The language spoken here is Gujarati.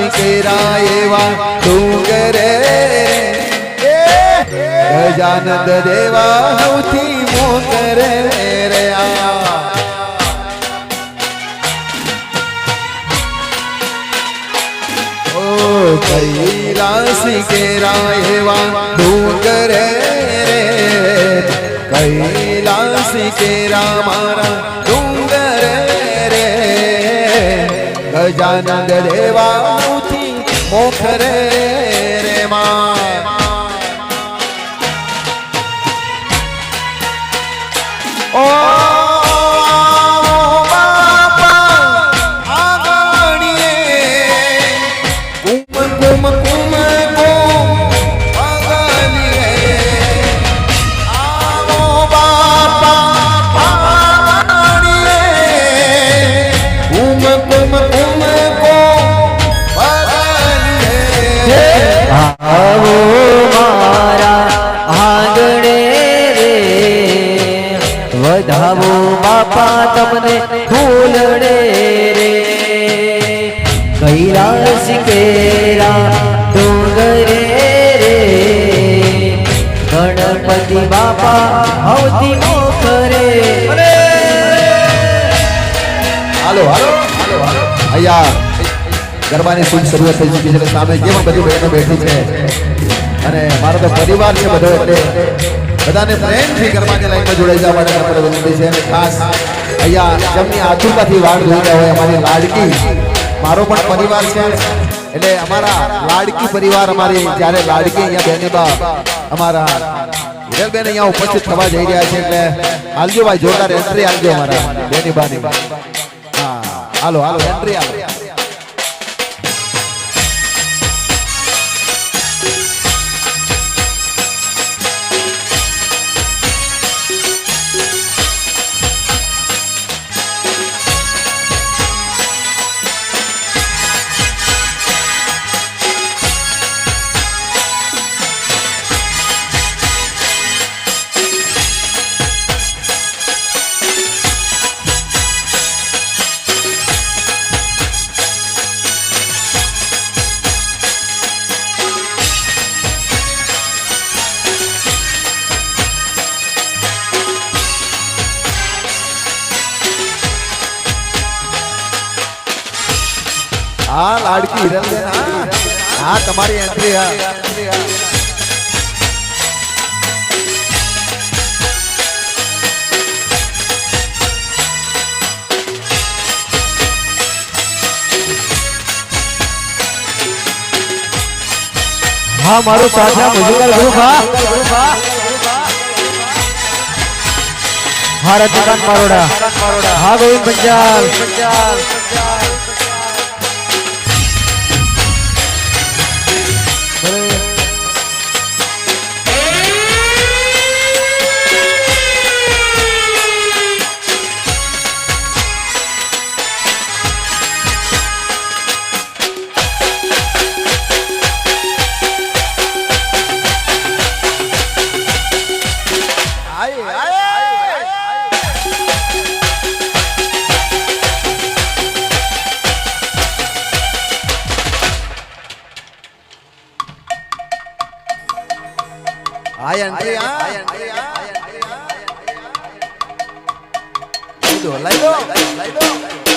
કેરા એવા ડુંગરે ગજાનંદ દેવા સૌથી મોકરે રે કૈલાસ કેરા એવા ડુંગરે કૈલાસ કેરા મારા ડુંગરે રે ગજાનંદ દેવા સૌથી મોખરે રે ઓ વધાવો બાપા તમને ફૂલડે રે કૈલાસ કેરા ડુંગરે રે ગણપતિ બાપા આવતી મોખરે હાલો હાલો અહીંયા ગરબાની શુભ શરૂઆત થઈ ચૂકી છે સામે કેમ બધી બહેનો બેઠી છે અને મારો તો પરિવાર છે બધો એટલે બધાને પ્રેમથી ગરબાની લાઈનમાં જોડાઈ જવા માટે આપણે વિનંતી છે અને ખાસ અહીંયા જેમની આતુરતાથી વાડ જોઈતા હોય અમારી લાડકી મારો પણ પરિવાર છે એટલે અમારા લાડકી પરિવાર અમારી જ્યારે લાડકી અહીંયા બેનીબા અમારા હિરલબેન અહીંયા ઉપસ્થિત થવા જઈ રહ્યા છે એટલે આલજો ભાઈ જોરદાર એન્ટ્રી આલજો અમારા બેનીબાની હા હાલો હાલો એન્ટ્રી આલો हाँ लाड़की हिरलबेन हाँ तुम्हारी एंट्री है हाँ मारो साथिया मजूर ग्रुप हाँ रजनीकांत मारोड़ा हाँ गोविंद पंजाल आय एंट्री लाइदो